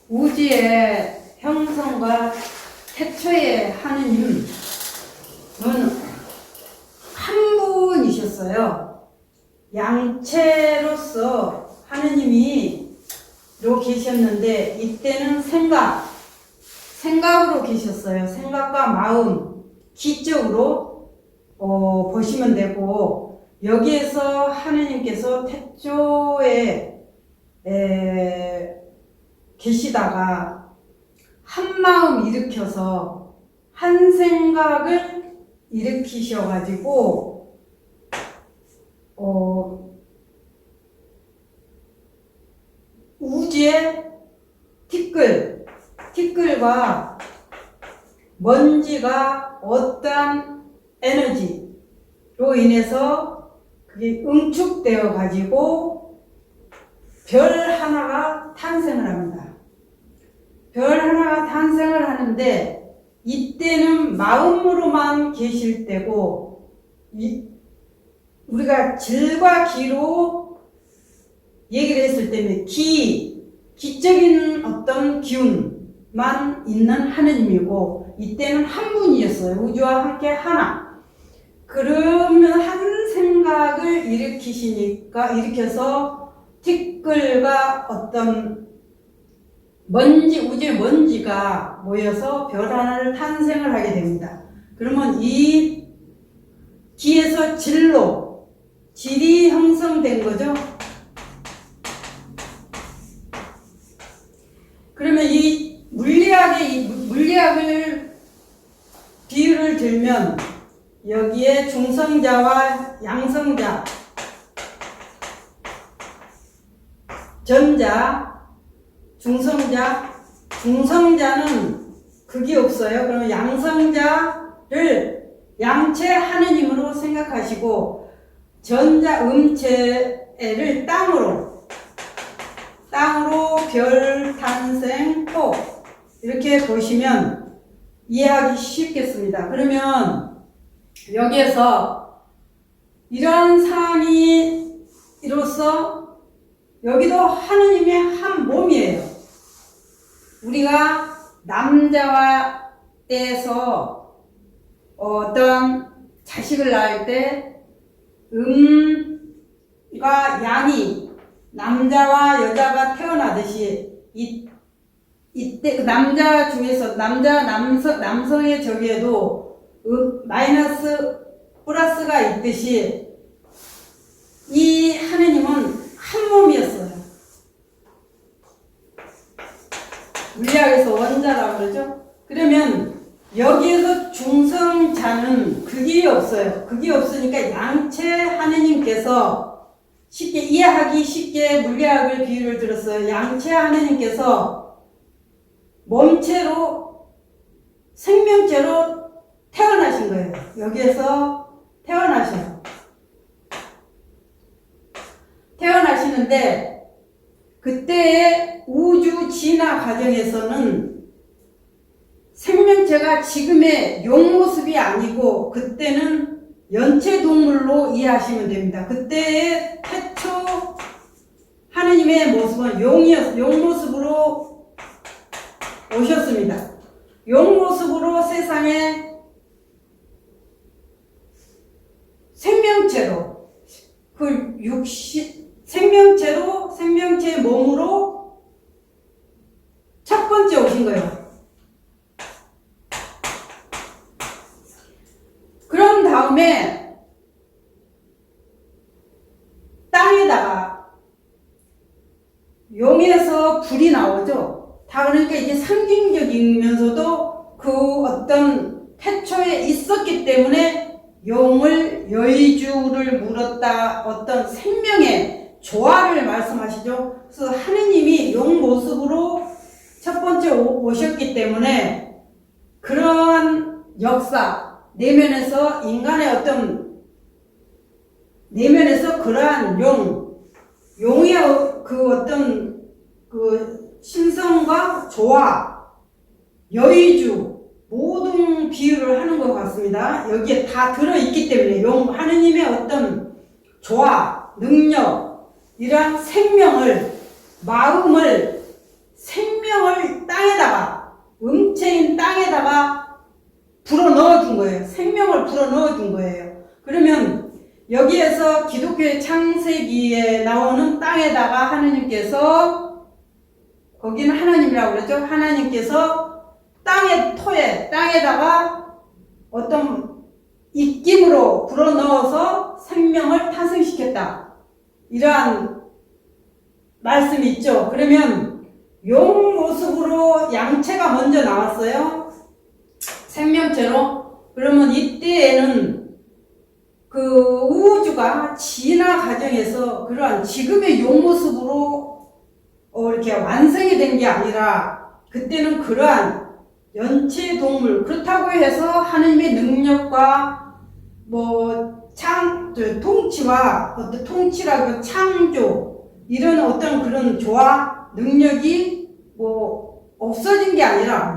우주의 형성과 태초의 하느님은 한 분이셨어요. 양체로서 하느님이 계셨는데 이때는 생각으로 계셨어요. 생각과 마음, 기적으로 보시면 되고, 여기에서 하느님께서 태초에 계시다가 한 마음 일으켜서 한 생각을 일으키셔가지고 우주의 티끌과 먼지가 어떠한 에너지로 인해서 그게 응축되어 가지고 별 하나가 탄생을 합니다. 별 하나가 탄생을 하는데 이때는 마음으로만 계실 때고, 우리가 질과 기로 얘기를 했을 때는 기적인 어떤 기운만 있는 하느님이고, 이때는 한 분이었어요. 우주와 함께 하나. 그러면 한 생각을 일으켜서 티끌과 어떤 우주의 먼지가 모여서 별 하나를 탄생을 하게 됩니다. 그러면 이 기에서 질이 형성된 거죠. 그러면 이 물리학을 비유를 들면 여기에 중성자와 양성자, 전자, 중성자는 극이 없어요. 그러면 양성자를 양체 하느님으로 생각하시고, 전자 음체를 땅으로 별 탄생 토 이렇게 보시면 이해하기 쉽겠습니다. 그러면 여기에서 이러한 사안이 이로써 여기도 하느님의 한 몸이에요. 우리가 남자와 떼서 어떤 자식을 낳을 때 음과 양이 남자와 여자가 태어나듯이 이때 그 남자 중에서 남성의 저기에도 마이너스 플러스가 있듯이 이 하느님은 한 몸이었어요. 물리학에서 원자라고 그러죠. 그러면 여기에서 중성자는 극이 없어요. 극이 없으니까 양체 하느님께서 쉽게 이해하기 쉽게 물리학을 비유를 들었어요. 양체 하느님께서 몸체로 생명체로 태어나신 거예요. 여기에서 태어나시는데 그때의 우주 진화 과정에서는 생명체가 지금의 용 모습이 아니고 그때는 연체동물로 이해하시면 됩니다. 그때의 태초 하느님의 모습은 용 모습으로 오셨습니다. 용 모습으로 세상에 생명체로 생명체 몸으로 첫 번째 오신 거예요. 그런 다음에 땅에다가 용에서 불이 나오죠. 다 그러니까 이게 상징적이면서도 그 어떤 태초에 있었기 때문에 용을 여의주를 물었다, 어떤 생명의 조화를 말씀하시죠. 그래서 하느님이 용 모습으로 첫 번째 오셨기 때문에 그러한 역사, 내면에서 인간의 어떤 내면에서 그러한 용의 그 어떤 그 신성과 조화, 여의주 모든 비유를 하는 것 같습니다. 여기에 다 들어있기 때문에 하느님의 어떤 조화, 능력, 이러한 생명을, 마음을 생명을 땅에다가, 음체인 땅에다가 불어 넣어준 거예요. 생명을 불어 넣어준 거예요. 그러면 여기에서 기독교의 창세기에 나오는 땅에다가 하느님께서, 거기는 하나님이라고 그러죠. 하나님께서 땅의 토에, 땅에다가 어떤 입김으로 불어넣어서 생명을 탄생시켰다. 이러한 말씀이 있죠. 그러면 용 모습으로 양체가 먼저 나왔어요. 생명체로. 그러면 이때에는 그 우주가 진화 과정에서 그러한 지금의 용 모습으로 이렇게 완성이 된 게 아니라 그때는 그러한 연체 동물, 그렇다고 해서 하나님의 능력과 통치와 어떤 통치라고 창조 이런 어떤 그런 조화 능력이 없어진 게 아니라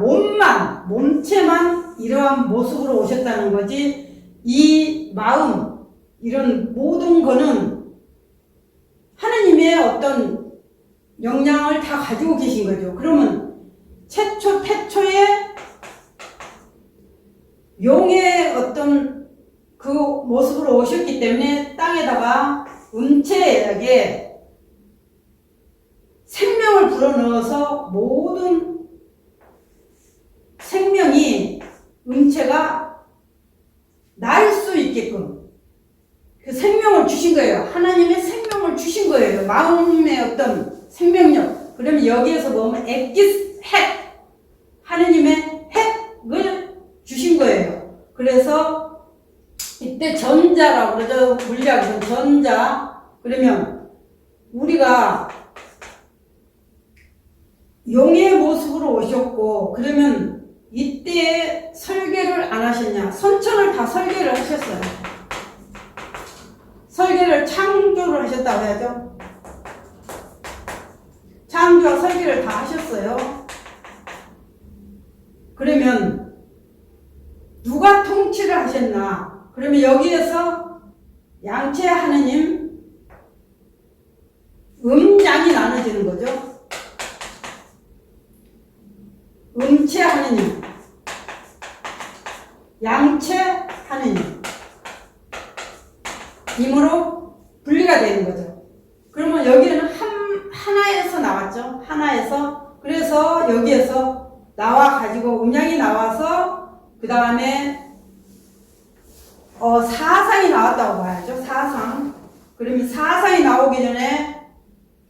몸체만 이러한 모습으로 오셨다는 거지. 이 마음 이런 모든 거는 하나님의 어떤 영향을 다 가지고 계신 거죠. 그러면 태초에 용의 어떤 그 모습으로 오셨기 때문에 땅에다가 음체에게 생명을 불어넣어서 모든 생명이 음체가 날 수 있게끔 그 생명을 주신 거예요. 하나님의 생명을 주신 거예요. 마음의 어떤 생명력. 그러면 여기에서 보면 엑기스 핵, 하느님의 핵을 주신 거예요. 그래서 이때 전자라고 그러죠. 물리학에서 전자. 그러면 우리가 용의 모습으로 오셨고, 그러면 이때 설계를 안 하셨냐? 선천을 다 설계를 하셨어요. 설계를 창조를 하셨다고 해야죠. 창조와 설계를 다 하셨어요. 그러면 누가 통치를 하셨나? 그러면 여기에서 양체 하느님, 음양이 나눠지는 거죠. 음체 하느님, 양체 하느님 임으로 분리가 되는 거죠. 그러면 여기는 하나에서 나왔죠. 하나에서. 그래서 여기에서 나와가지고 음양이 나와서 그 다음에 사상이 나왔다고 봐야죠. 사상. 그러면 사상이 나오기 전에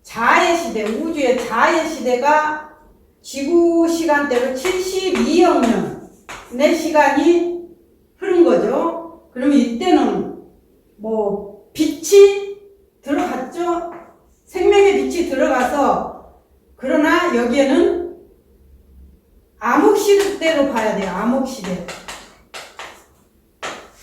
자의 시대, 우주의 자의 시대가 지구 시간대로 72억 년의 시간이 흐른 거죠. 그러면 이때는 빛이 들어갔죠. 생명의 빛이 들어가서, 그러나 여기에는 암흑시대로 봐야 돼요. 암흑시대.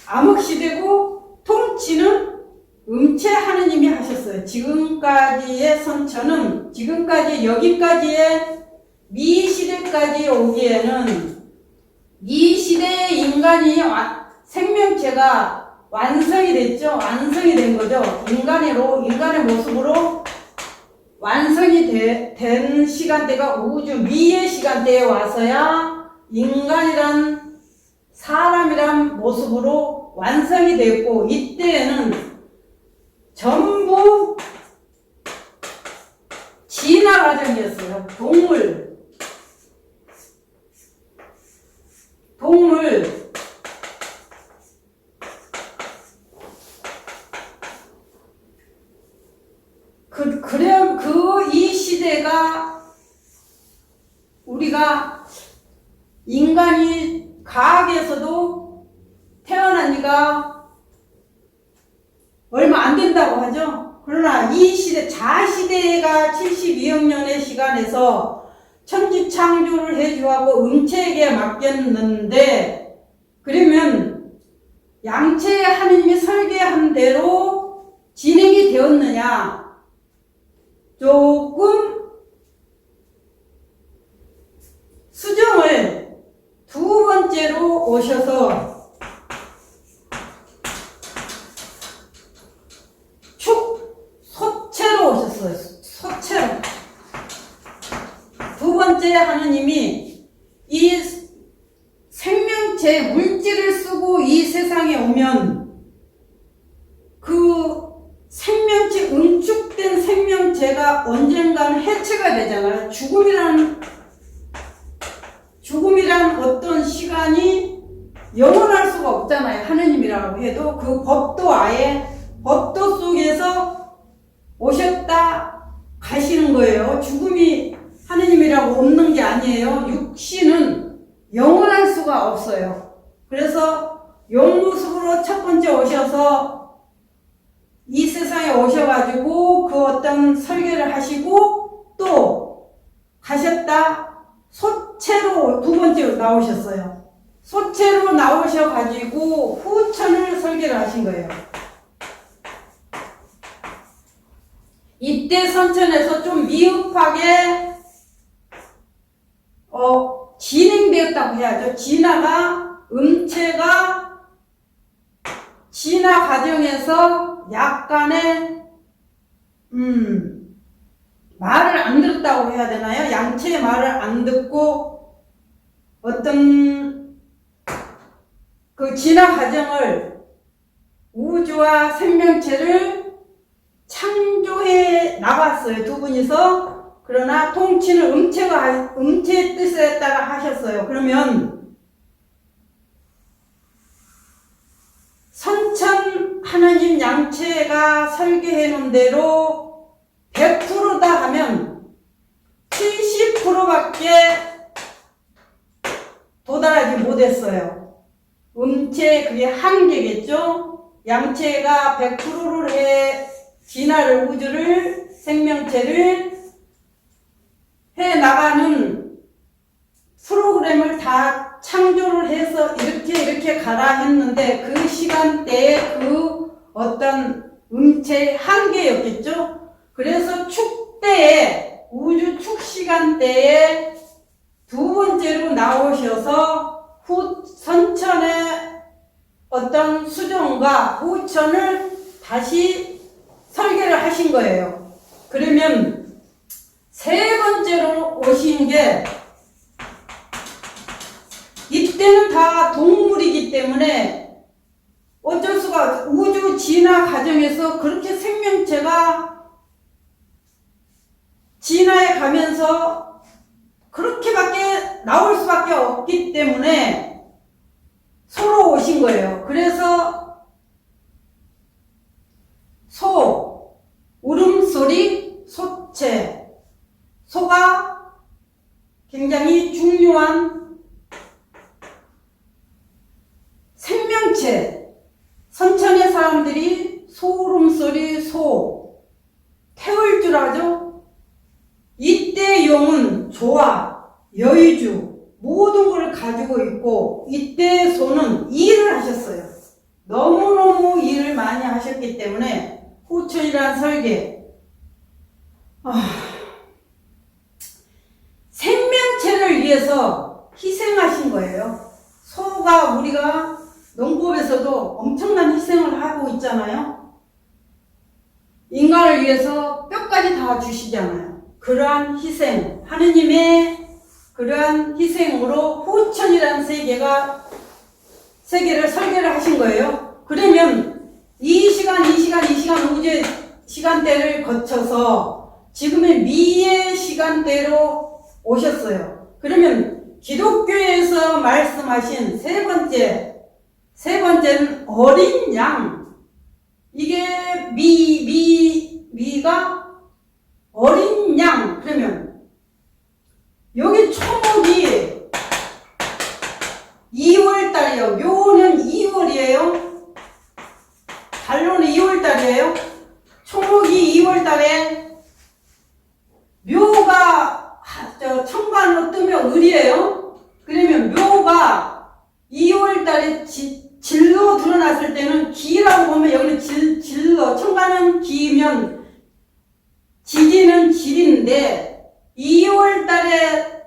암흑시대고 통치는 음체 하느님이 하셨어요. 지금까지의 선천은, 지금까지 여기까지의 미시대까지 오기에는 이 시대의 인간이 생명체가 완성이 됐죠. 완성이 된 거죠. 인간의 모습으로 완성이 된 시간대가 우주 미의 시간대에 와서야 인간이란 사람이란 모습으로 완성이 됐고, 이때에는 전부 진화 과정이었어요. 동물 이 시대가 우리가 인간이 과학에서도 태어난 지가 얼마 안 된다고 하죠. 그러나 이 시대, 자시대가 72억 년의 시간에서 천지창조를 해주하고 음체에게 맡겼는데, 그러면 양체의 하느님이 설계한 대로 진행이 되었느냐? 조금 수정을 두 번째로 오셔서 소체로 오셨어요. 소체로. 두 번째 하느님이 이 생명체 물질을 쓰고 이 세상에 오면 그 생명체, 응축된 생명체가 언젠가는 해체가 되잖아요. 죽음이란 어떤 시간이 영원할 수가 없잖아요. 하느님이라고 해도 그 법도 속에서 오셨다 가시는 거예요. 죽음이 하느님이라고 없는 게 아니에요. 육신은 영원할 수가 없어요. 그래서 용모습으로 첫 번째 오셔서 이 세상에 오셔가지고 그 어떤 설계를 하시고 또 가셨다 소체로 두 번째로 나오셨어요. 소체로 나오셔가지고 후천을 설계를 하신 거예요. 이때 선천에서 좀 미흡하게 진행되었다고 해야죠. 진화 과정에서 약간의 말을 안 들었다고 해야 되나요? 양체의 말을 안 듣고 어떤 그 진화 과정을 우주와 생명체를 창조해 나갔어요. 두 분이서. 그러나 통치는 음체의 뜻에 따라 하셨어요. 그러면 선천 하나님 양체가 설계해 놓은 대로 100%다 하면 70%밖에 도달하지 못했어요. 음체 그게 한계겠죠. 양체가 100%를 해 진화를 우주를 생명체를 해 나가는 프로그램을 다 창조를 해서 이렇게 가라 했는데 그 시간대에 그 어떤 음체의 한계였겠죠. 그래서 축대에 우주 축 시간대에 두 번째로 나오셔서 선천의 어떤 수정과 후천을 다시 설계를 하신 거예요. 그러면 세 번째로 오신 게 이때는 다 동물이기 때문에 어쩔 수가 우주 진화 과정에서 그렇게 생명체가 진화해 가면서 그렇게밖에 나올 수밖에 없기 때문에 소로 오신 거예요. 그래서 소, 울음소리, 소체, 소가 굉장히 중요한 생명체, 선천의 사람들이 소울음소리, 소, 태울 줄 아죠? 이때 용은 조화, 여의주, 모든 걸 가지고 있고 이때 소는 일을 하셨어요. 너무너무 일을 많이 하셨기 때문에 후천이라는 설계 생명체를 위해서 희생하신 거예요. 소가 우리가 농법에서도 엄청난 희생을 하고 있잖아요. 인간을 위해서 뼈까지 다 주시잖아요. 그러한 희생, 하느님의 그러한 희생으로 후천이라는 세계를 설계를 하신 거예요. 그러면 이 시간 우주의 시간대를 거쳐서 지금의 미의 시간대로 오셨어요. 그러면 기독교에서 말씀하신 세 번째는 어린 양. 이게 미가 어린 양. 그러면 여기 초목이 2월달이에요. 묘는 2월이에요. 달로는 2월달이에요. 초목이 2월달에 묘가 청관으로 뜨면 을이에요. 그러면 묘가 2월달에 질로 드러났을 때는 기라고 보면 여기는 질로 청관은 기면 지지는 질인데 2월달에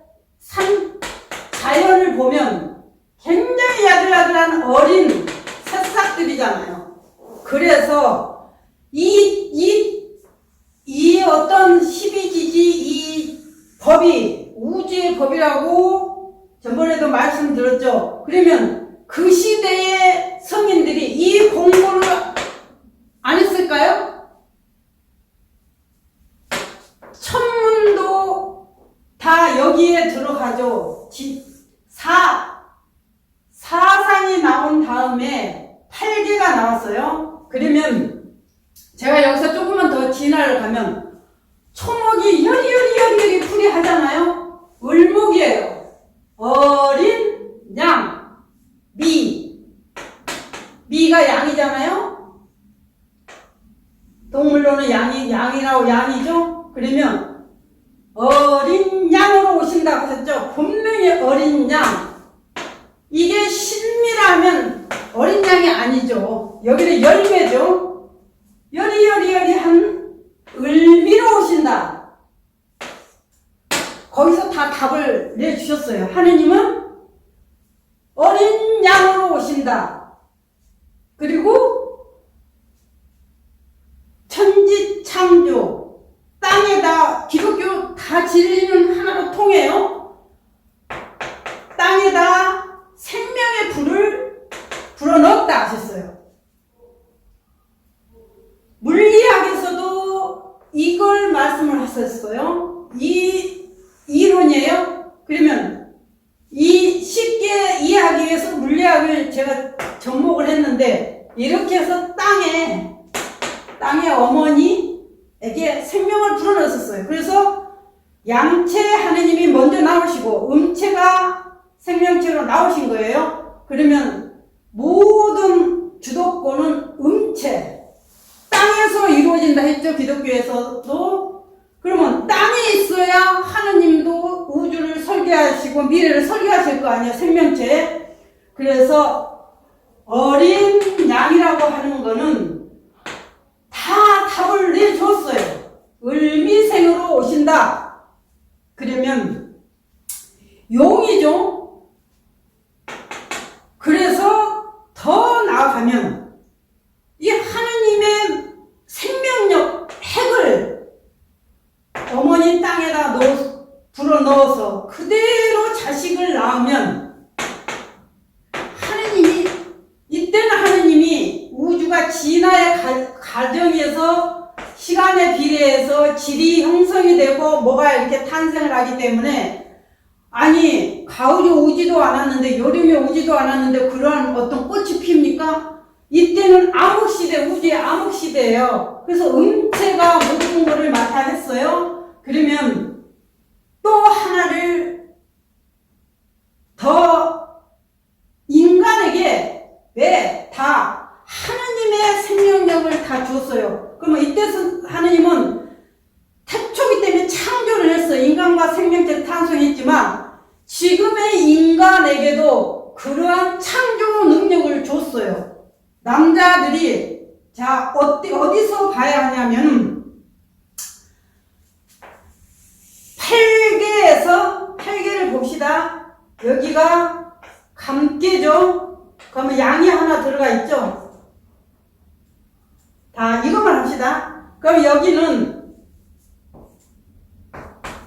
자연을 보면 굉장히 야들야들한 어린 새싹들이잖아요. 그래서 이 어떤 12지지 이 법이 우주의 천지의 법이라고 전번에도 말씀드렸죠. 그러면 그 시대의 성인들이 이 공부를 안 했을까요? 천문도 다 여기에 들어가죠. 사상이 나온 다음에 8개가 나왔어요. 그러면 제가 여기서 조금만 더 진화를 가면 초목이 여리 풀이 하잖아요. 을목이에요. 어린 양, 미가 양이잖아요. 동물로는 양이라고 양이죠. 그러면 어린 양으로 오신다고 하셨죠. 분명히 어린 양. 이게 신미라면 어린 양이 아니죠. 여기는 열매죠. 여리한 을미로 오신다. 거기서 다 답을 내주셨어요. 하느님은 어린 양으로 오신다. 그리고 천지 창조, 땅에다, 기독교 다 진리는 하나로 통해요. 땅에다 생명의 불을 불어넣었다 하셨어요. 물리학에서도 이걸 말씀을 하셨어요. 이 이론이에요. 그러면 이 쉽게 이해하기 위해서 물리학을 제가 접목을 했는데, 이렇게 해서 땅에 어머니에게 생명을 불어넣었어요. 그래서 양체 하느님이 먼저 나오시고 음체가 생명체로 나오신 거예요. 그러면 모든 주도권은 음체, 땅에서 이루어진다 했죠. 기독교에서도. 그러면 땅에 있어야 하느님도 우주를 설계하시고 미래를 설계하실 거 아니에요. 생명체. 그래서 어린 양이라고 하는 거는 다 답을 내줬어요. 을미생으로 오신다. 그러면 용이죠. 그래서 더 나아가면 이 하느님의 생명력 핵을 어머니 땅에다 불어넣어서 그대로 자식을 낳으면 이때는 하느님이 우주가 진화의 과정에서 시간에 비례해서 질이 형성이 되고 뭐가 이렇게 탄생을 하기 때문에, 아니 가을이 오지도 않았는데 여름이 오지도 않았는데 그러한 어떤 꽃이 핍니까? 이때는 암흑시대, 우주의 암흑시대예요. 그래서 음체가 모든 것을 맡아 했어요. 그러면 또 하나를 더 인간에게 왜 다 하느님의 생명력을 다 주었어요. 그러면 이때 하느님은 태초기 때문에 창조를 했어요. 인간과 생명체를 탄생했지만 지금의 인간에게도 그러한 창조 능력을 줬어요. 남자들이 자 어디서 봐야 하냐면 8개를 봅시다. 여기가 감개죠. 그러면 양이 하나 들어가 있죠. 다 이것만 합시다. 그럼 여기는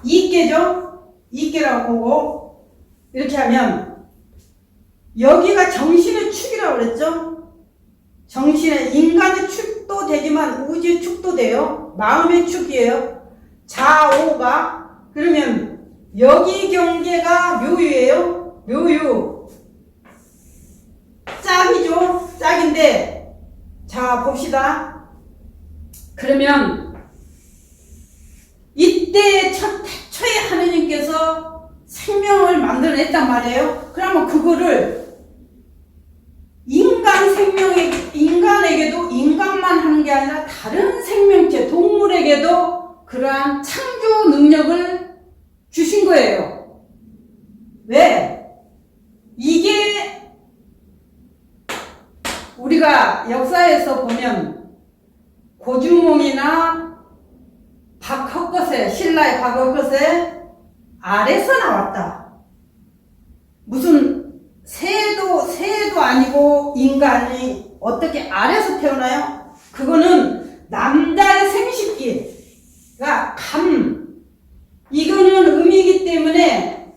2개죠. 2개라고 보고 이렇게 하면 여기가 정신의 축이라고 그랬죠. 정신의, 인간의 축도 되지만 우주의 축도 돼요. 마음의 축이에요. 좌오가. 그러면 여기 경계가 묘유예요. 묘유. 짝이죠. 짝인데 자 봅시다. 그러면 이때 태초에 하느님께서 생명을 만들어냈단 말이에요. 그러면 그거를 인간에게도 인간만 하는 게 아니라 다른 생명체, 동물에게도 그러한 창조 능력을 주신 거예요. 왜? 이게 우리가 역사에서 보면 고주몽이나 박헛것에, 신라의 박헛것에 아래서 나왔다. 무슨 새도 아니고 인간이 어떻게 아래서 태어나요? 그거는 남자의 생식기가 이거는 음이기 때문에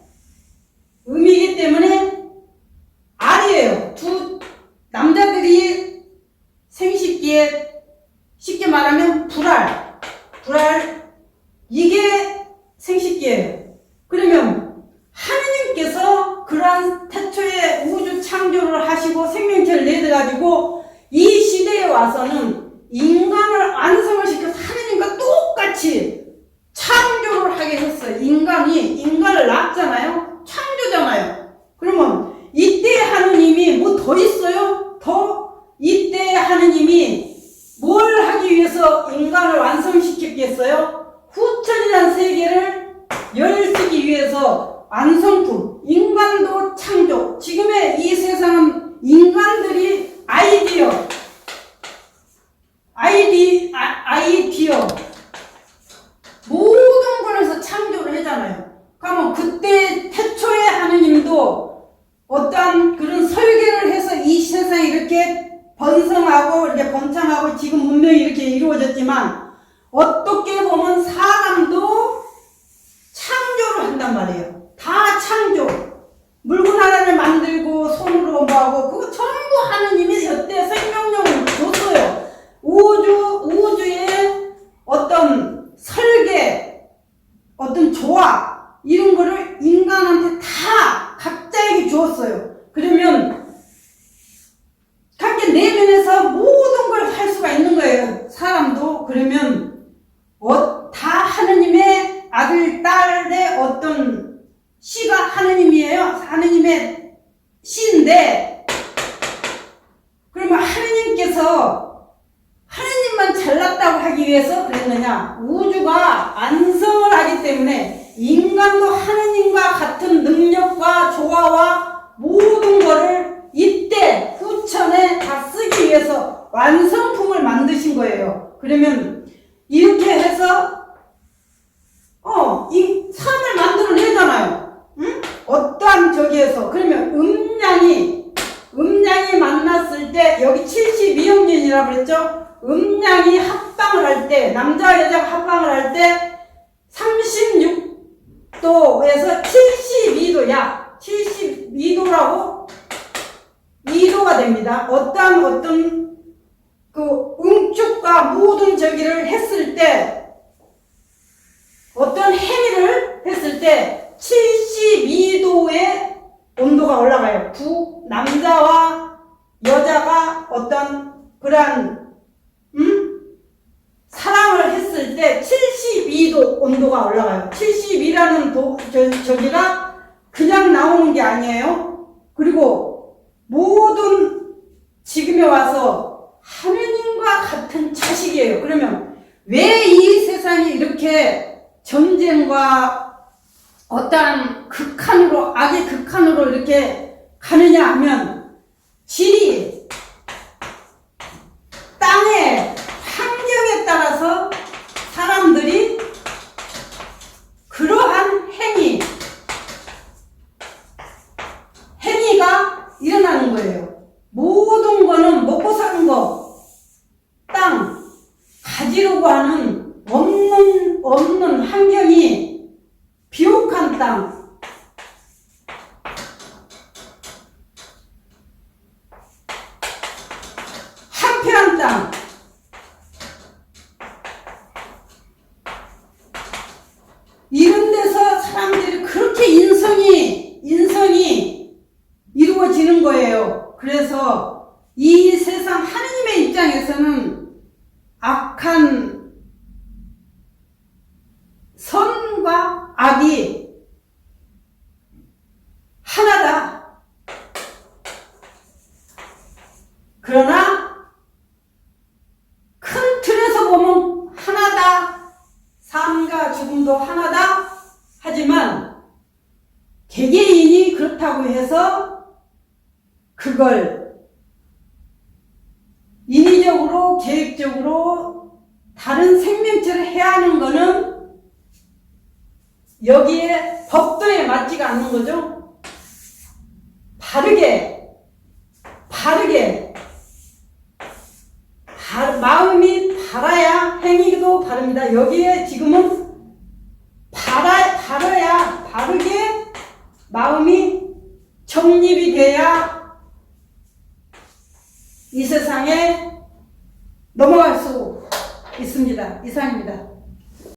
시기예요. 그러면 하느님께서 그러한 태초에 우주 창조를 하시고 생명체를 내려가지고 이 시대에 와서는 인간을 완성을 시켜서 하느님과 똑같이 창조를 하게 했어요. 인간을 낳았잖아요. 창조잖아요. 그러면 이때 하느님이 뭐 더 있어요? 이때 하느님이 뭘 하기 위해서 인간을 완성시켰겠어요? 후천이라는 세계를 열시기 위해서 완성품, 인간도 창조. 지금의 이 세상은 인간들이 아이디어 모든 걸에서 창조를 하잖아요. 그러면 그때 태초에 하느님도 어떠한 그런 설계를 해서 이 세상이 이렇게 번성하고 이렇게 번창하고 지금 문명이 이렇게 이루어졌지만 어떻게 보면 사람도 창조를 한단 말이에요. 다 창조. 물건 하나를 만들고 손으로 뭐하고 그거 전부 하느님이 여태 생명력을 줬어요. 우주의 어떤 설계, 어떤 조합 이런 거를 인간한테 다 각자에게 주었어요. 그러면 각기 내면에서 모든 걸 할 수가 있는 거예요. 사람도. 그러면 다 하느님의 아들, 딸의 어떤 씨가 하느님이에요. 하느님의 씨인데 그러면 하느님께서 하느님만 잘났다고 하기 위해서 그랬느냐? 우주가 완성을 하기 때문에 인간도 하느님과 같은 능력과 조화와 모든 것을 이때 후천에 다 쓰기 위해서 완성품을 만드신 거예요. 그러면 이렇게 해서 이 사람을 만들어내잖아요. 응? 어떠한 저기에서. 그러면 음양이 만났을 때 여기 72억 년이라고 그랬죠? 음양이 합방을 할 때, 남자와 여자가 합방을 할 때 36도에서 72도야. 72도라고 2도가 됩니다. 어떤 그 응축과 모든 저기를 했을 때 어떤 행위를 했을 때 72도의 온도가 올라가요. 남자와 여자가 어떤 그러한 사랑을 했을 때 72도 온도가 올라가요. 72라는 저기가 그냥 나오는 게 아니에요. 그리고 모든 지금에 와서 하느님과 같은 자식이에요. 그러면 왜 이 세상이 이렇게 전쟁과 어떠한 극한으로, 악의 극한으로 이렇게 가느냐 하면 질이 땅의 환경에 따라서 사람들이 그러한 행위가 일어나는 거예요. 모든 거는 먹고 사는 거, 땅, 가지려고 하는 없는 환경이 비옥한 땅, 한평한 땅, 이런 데서 사람들이 그렇게 인성이 이루어지는 거예요. 그래서 이 세상 하느님의 입장에서는 악한 선과 악이 하나다. 그러나 큰 틀에서 보면 하나다. 삶과 죽음도 하나다. 하지만 개개인이 그렇다고 해서 그걸 인위적으로 계획적으로 다른 생명체를 해야 하는 거는 여기에 법도에 맞지가 않는 거죠. 마음이 바라야 행위도 바릅니다. 여기에 지금은 바라야 바르게 마음이 정립이 돼야 이 세상에 넘어갈 수 있습니다. 이상입니다.